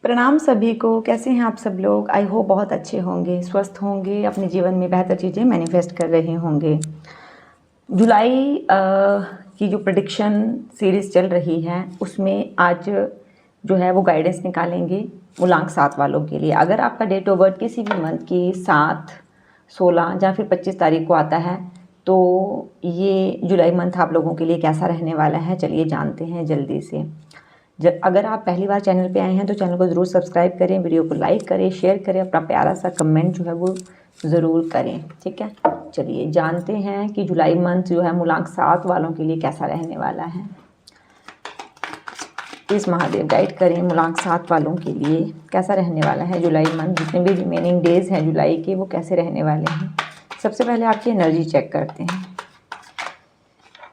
प्रणाम सभी को। कैसे हैं आप सब लोग? आई होप बहुत अच्छे होंगे, स्वस्थ होंगे, अपने जीवन में बेहतर चीज़ें मैनिफेस्ट कर रहे होंगे। जुलाई की जो प्रेडिक्शन सीरीज़ चल रही है उसमें आज जो है वो गाइडेंस निकालेंगे मूलांक 7 वालों के लिए। अगर आपका डेट ऑफ बर्थ किसी भी मंथ की 7, 16 या फिर 25 तारीख को आता है तो ये जुलाई मंथ आप लोगों के लिए कैसा रहने वाला है, चलिए जानते हैं जल्दी से। अगर आप पहली बार चैनल पे आए हैं तो चैनल को ज़रूर सब्सक्राइब करें, वीडियो को लाइक करें, शेयर करें, अपना प्यारा सा कमेंट जो है वो ज़रूर करें। ठीक है, चलिए जानते हैं कि जुलाई मंथ जो है मूलांक 7 वालों के लिए कैसा रहने वाला है। प्लीज़ महादेव गाइड करें मूलांक 7 वालों के लिए कैसा रहने वाला है जुलाई मंथ। जितने भी रिमेनिंग डेज़ हैं जुलाई के वो कैसे रहने वाले हैं। सबसे पहले आपकी एनर्जी चेक करते हैं,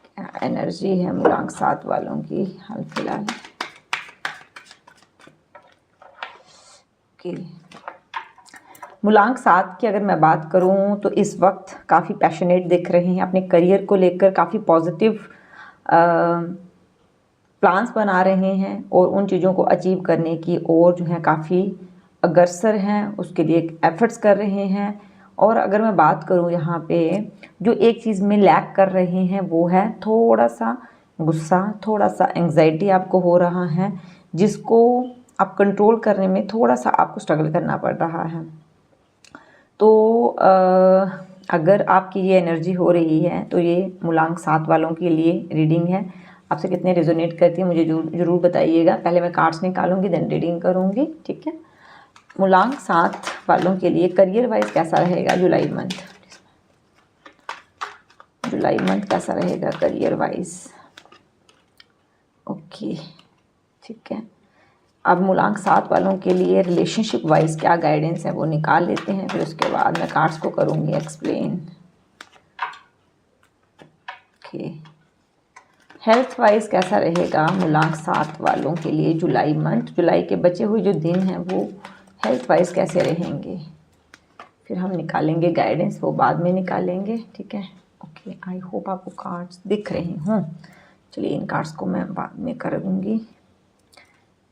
क्या एनर्जी है मूलांक 7 वालों की हाल फिलहाल। मूलांक 7 की अगर मैं बात करूं तो इस वक्त काफ़ी पैशनेट दिख रहे हैं, अपने करियर को लेकर काफ़ी पॉजिटिव प्लान्स बना रहे हैं और उन चीज़ों को अचीव करने की और जो है काफ़ी अग्रसर हैं, उसके लिए एफर्ट्स कर रहे हैं। और अगर मैं बात करूं यहाँ पे जो एक चीज़ में लैक कर रहे हैं वो है थोड़ा सा गुस्सा, थोड़ा सा एंग्जाइटी आपको हो रहा है, जिसको आप कंट्रोल करने में थोड़ा सा आपको स्ट्रगल करना पड़ रहा है। तो अगर आपकी ये एनर्जी हो रही है तो ये मूलांक 7 वालों के लिए रीडिंग है। आपसे कितने रेजोनेट करती है मुझे ज़रूर बताइएगा। पहले मैं कार्ड्स निकालूंगी देन रीडिंग करूंगी। ठीक है, मूलांक 7 वालों के लिए करियर वाइज कैसा रहेगा जुलाई मंथ। जुलाई मंथ कैसा रहेगा करियर वाइज। ओके, ठीक है। अब मूलांक 7 वालों के लिए रिलेशनशिप वाइज क्या गाइडेंस है वो निकाल लेते हैं, फिर उसके बाद मैं कार्ड्स को करूँगी एक्सप्लेन। ओके, हेल्थ वाइज कैसा रहेगा मूलांक 7 वालों के लिए जुलाई मंथ। जुलाई के बचे हुए जो दिन हैं वो हेल्थ वाइज कैसे रहेंगे, फिर हम निकालेंगे गाइडेंस, वो बाद में निकालेंगे। ठीक है, ओके। आई होप आपको कार्ड्स दिख रहे हों। चलिए इन कार्ड्स को मैं बाद में करूँगी।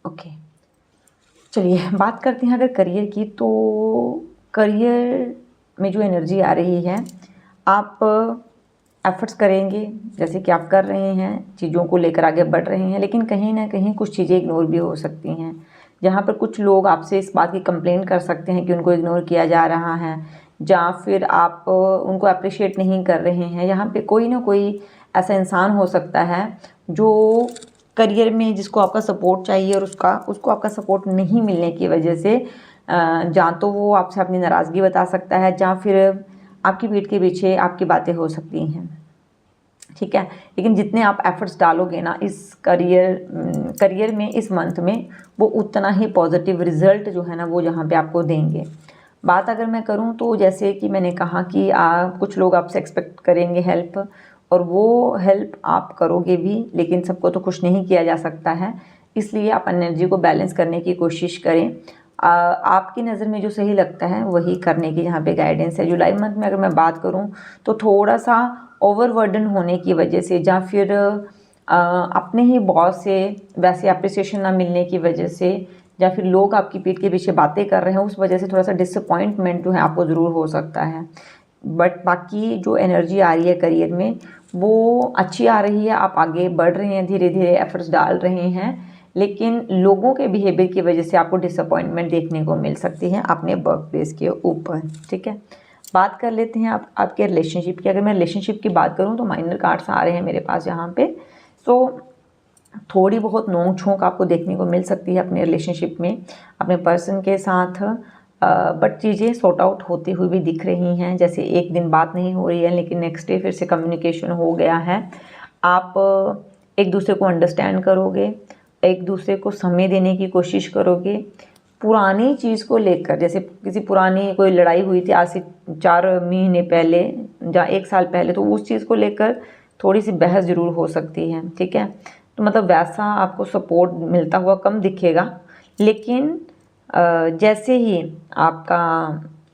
ओके, चलिए बात करते हैं अगर करियर की। तो करियर में जो एनर्जी आ रही है, आप एफर्ट्स करेंगे जैसे कि आप कर रहे हैं, चीज़ों को लेकर आगे बढ़ रहे हैं, लेकिन कहीं ना कहीं कुछ चीज़ें इग्नोर भी हो सकती हैं। जहाँ पर कुछ लोग आपसे इस बात की कंप्लेंट कर सकते हैं कि उनको इग्नोर किया जा रहा है, या फिर आप उनको अप्रिशिएट नहीं कर रहे हैं। यहाँ पे कोई ना कोई ऐसा इंसान हो सकता है जो करियर में जिसको आपका सपोर्ट चाहिए और उसको आपका सपोर्ट नहीं मिलने की वजह से या तो वो आपसे अपनी नाराज़गी बता सकता है, या फिर आपकी पीठ के पीछे आपकी बातें हो सकती हैं। ठीक है, लेकिन जितने आप एफर्ट्स डालोगे ना इस करियर में इस मंथ में, वो उतना ही पॉजिटिव रिजल्ट जो है ना वो यहाँ पे आपको देंगे। बात अगर मैं करूँ तो जैसे कि मैंने कहा कि कुछ लोग आपसे एक्सपेक्ट करेंगे हेल्प, और वो हेल्प आप करोगे भी, लेकिन सबको तो खुश नहीं किया जा सकता है, इसलिए आप एनर्जी को बैलेंस करने की कोशिश करें। आपकी नज़र में जो सही लगता है वही करने की यहाँ पे गाइडेंस है। जुलाई मंथ में अगर मैं बात करूँ तो थोड़ा सा ओवरबर्डन होने की वजह से, या फिर अपने ही बॉस से वैसे अप्रिसिएशन ना मिलने की वजह से, या फिर लोग आपकी पीठ के पीछे बातें कर रहे हैं उस वजह से थोड़ा सा डिसअपॉइंटमेंट जो है आपको ज़रूर हो सकता है। बट बाकी जो एनर्जी आ रही है करियर में वो अच्छी आ रही है, आप आगे बढ़ रहे हैं, धीरे धीरे एफर्ट्स डाल रहे हैं, लेकिन लोगों के बिहेवियर की वजह से आपको डिसअपॉइंटमेंट देखने को मिल सकती है अपने वर्क प्लेस के ऊपर। ठीक है, बात कर लेते हैं आपके रिलेशनशिप की। अगर मैं रिलेशनशिप की बात करूं तो माइनर कार्ड्स आ रहे हैं मेरे पास यहाँ पे। तो थोड़ी बहुत नोक झोंक आपको देखने को मिल सकती है अपने रिलेशनशिप में अपने पर्सन के साथ, बट चीज़ें सॉर्ट आउट होती हुई भी दिख रही हैं। जैसे एक दिन बात नहीं हो रही है लेकिन नेक्स्ट डे फिर से कम्युनिकेशन हो गया है। आप एक दूसरे को अंडरस्टैंड करोगे, एक दूसरे को समय देने की कोशिश करोगे। पुरानी चीज़ को लेकर, जैसे किसी पुरानी कोई लड़ाई हुई थी आज से 4 महीने पहले या 1 साल पहले, तो उस चीज़ को लेकर थोड़ी सी बहस ज़रूर हो सकती है। ठीक है, तो मतलब वैसा आपको सपोर्ट मिलता हुआ कम दिखेगा, लेकिन जैसे ही आपका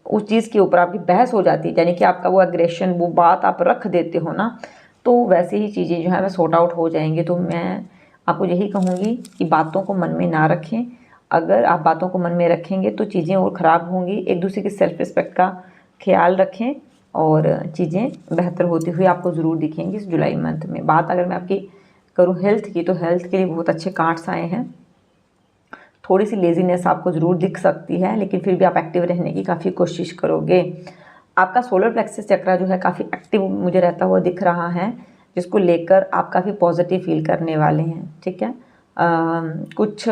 उस चीज़ के ऊपर आपकी बहस हो जाती है, यानी कि आपका वो एग्रेशन, वो बात आप रख देते हो ना, तो वैसे ही चीज़ें जो है वो सॉर्ट आउट हो जाएंगी। तो मैं आपको यही कहूँगी कि बातों को मन में ना रखें, अगर आप बातों को मन में रखेंगे तो चीज़ें और ख़राब होंगी। एक दूसरे की सेल्फ रिस्पेक्ट का ख्याल रखें और चीज़ें बेहतर होती हुई आपको ज़रूर दिखेंगी इस जुलाई मंथ में। बात अगर मैं आपकी करूँ हेल्थ की, तो हेल्थ के लिए बहुत अच्छे कार्ड्स आए हैं। थोड़ी सी लेज़ीनेस आपको ज़रूर दिख सकती है, लेकिन फिर भी आप एक्टिव रहने की काफ़ी कोशिश करोगे। आपका सोलर प्लेक्सस चक्रा जो है काफ़ी एक्टिव मुझे रहता हुआ दिख रहा है, जिसको लेकर आप काफ़ी पॉजिटिव फील करने वाले हैं। ठीक है, कुछ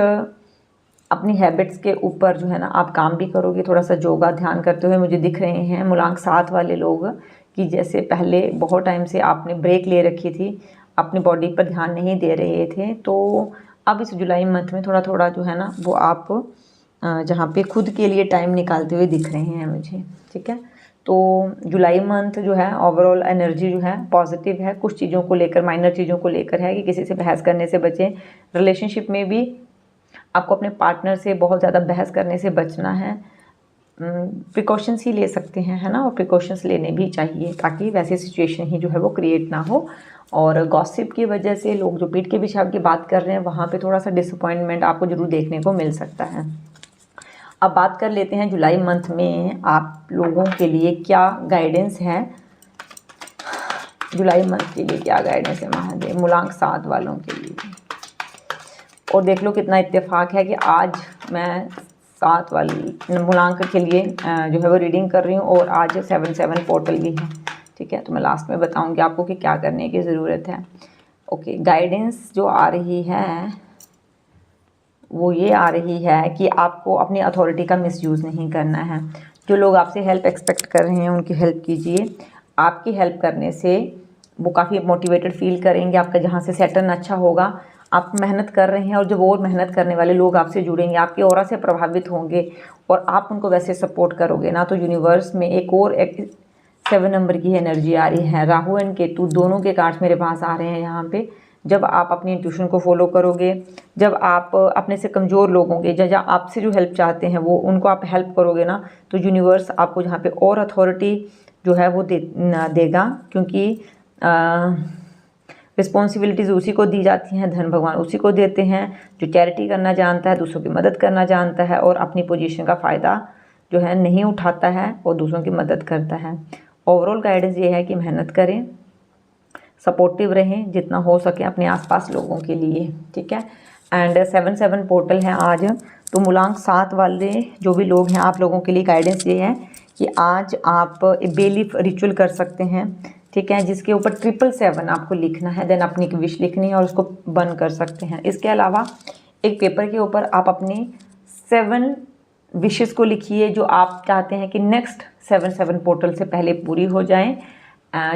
अपनी हैबिट्स के ऊपर जो है ना आप काम भी करोगे। थोड़ा सा योगा ध्यान करते हुए मुझे दिख रहे हैं मूलांक 7 वाले लोग, कि जैसे पहले बहुत टाइम से आपने ब्रेक ले रखी थी, अपनी बॉडी पर ध्यान नहीं दे रहे थे, तो अब इस जुलाई मंथ में थोड़ा थोड़ा जो है ना वो आप जहाँ पे खुद के लिए टाइम निकालते हुए दिख रहे हैं मुझे। ठीक है, तो जुलाई मंथ जो है ओवरऑल एनर्जी जो है पॉजिटिव है। कुछ चीज़ों को लेकर, माइनर चीज़ों को लेकर है कि किसी से बहस करने से बचें। रिलेशनशिप में भी आपको अपने पार्टनर से बहुत ज़्यादा बहस करने से बचना है। प्रिकॉशंस ही ले सकते हैं, है ना, और प्रिकॉशंस लेने भी चाहिए ताकि वैसी सिचुएशन ही जो है वो क्रिएट ना हो। और गॉसिप की वजह से लोग जो पीठ के पीछे आपकी बात कर रहे हैं, वहाँ पे थोड़ा सा डिसअपॉइंटमेंट आपको ज़रूर देखने को मिल सकता है। अब बात कर लेते हैं जुलाई मंथ में आप लोगों के लिए क्या गाइडेंस है। जुलाई मंथ के लिए क्या गाइडेंस है महादेव मूलांक 7 वालों के लिए। और देख लो कितना इत्तेफाक है कि आज मैं 7 वाली मूलांक के लिए जो है वो रीडिंग कर रही हूँ, और आज 7 पोर्टल भी है। ठीक है, तो मैं लास्ट में बताऊँगी आपको कि क्या करने की ज़रूरत है। ओके, गाइडेंस जो आ रही है वो ये आ रही है कि आपको अपनी अथॉरिटी का मिसयूज़ नहीं करना है। जो लोग आपसे हेल्प एक्सपेक्ट कर रहे हैं उनकी हेल्प कीजिए। आपकी हेल्प करने से वो काफ़ी मोटिवेटेड फील करेंगे। आपका जहाँ से सेटल अच्छा होगा, आप मेहनत कर रहे हैं और जो वो मेहनत करने वाले लोग आपसे जुड़ेंगे, आपकी ऑरा से प्रभावित होंगे और आप उनको वैसे सपोर्ट करोगे ना, तो यूनिवर्स में एक 7 नंबर की एनर्जी आ रही है। राहु एंड केतु दोनों के कार्ड्स मेरे पास आ रहे हैं यहाँ पे। जब आप अपनी इंट्यूशन को फॉलो करोगे, जब आप अपने से कमज़ोर लोगों के या आपसे जो हेल्प चाहते हैं वो उनको आप हेल्प करोगे ना, तो यूनिवर्स आपको जहाँ पे और अथॉरिटी जो है वो देगा, क्योंकि रिस्पॉन्सिबिलिटीज़ उसी को दी जाती हैं, धन भगवान उसी को देते हैं जो चैरिटी करना जानता है, दूसरों की मदद करना जानता है और अपनी पोजीशन का फ़ायदा जो है नहीं उठाता है और दूसरों की मदद करता है। ओवरऑल गाइडेंस ये है कि मेहनत करें, सपोर्टिव रहें जितना हो सके अपने आसपास लोगों के लिए। ठीक है, एंड 7 पोर्टल है आज, तो मूलांक 7 वाले जो भी लोग हैं, आप लोगों के लिए गाइडेंस ये है कि आज आप बेलीफ रिचुअल कर सकते हैं। ठीक है, जिसके ऊपर 777 आपको लिखना है, देन अपनी एक विश लिखनी है और उसको बंद कर सकते हैं। इसके अलावा एक पेपर के ऊपर आप अपनी 7 विशेस को लिखिए जो आप चाहते हैं कि नेक्स्ट 7 पोर्टल से पहले पूरी हो जाएं,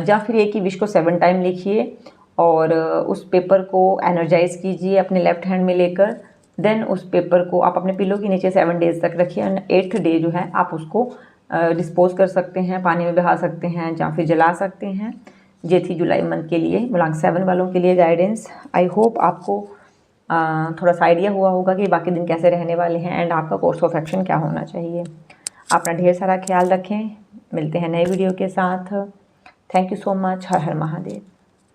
या फिर एक ही विश को 7 टाइम लिखिए और उस पेपर को एनर्जाइज कीजिए अपने लेफ्ट हैंड में लेकर। देन उस पेपर को आप अपने पिलो के नीचे 7 डेज तक रखिए एंड 8th डे जो है आप उसको डिस्पोज कर सकते हैं, पानी में बहा सकते हैं या फिर जला सकते हैं। ये थी जुलाई मंथ के लिए मूलांक 7 वालों के लिए गाइडेंस। आई होप आपको थोड़ा सा आइडिया हुआ होगा कि बाकी दिन कैसे रहने वाले हैं एंड आपका कोर्स ऑफ एक्शन क्या होना चाहिए। अपना ढेर सारा ख्याल रखें, मिलते हैं नए वीडियो के साथ। Thank you so much. Her her Mahadev.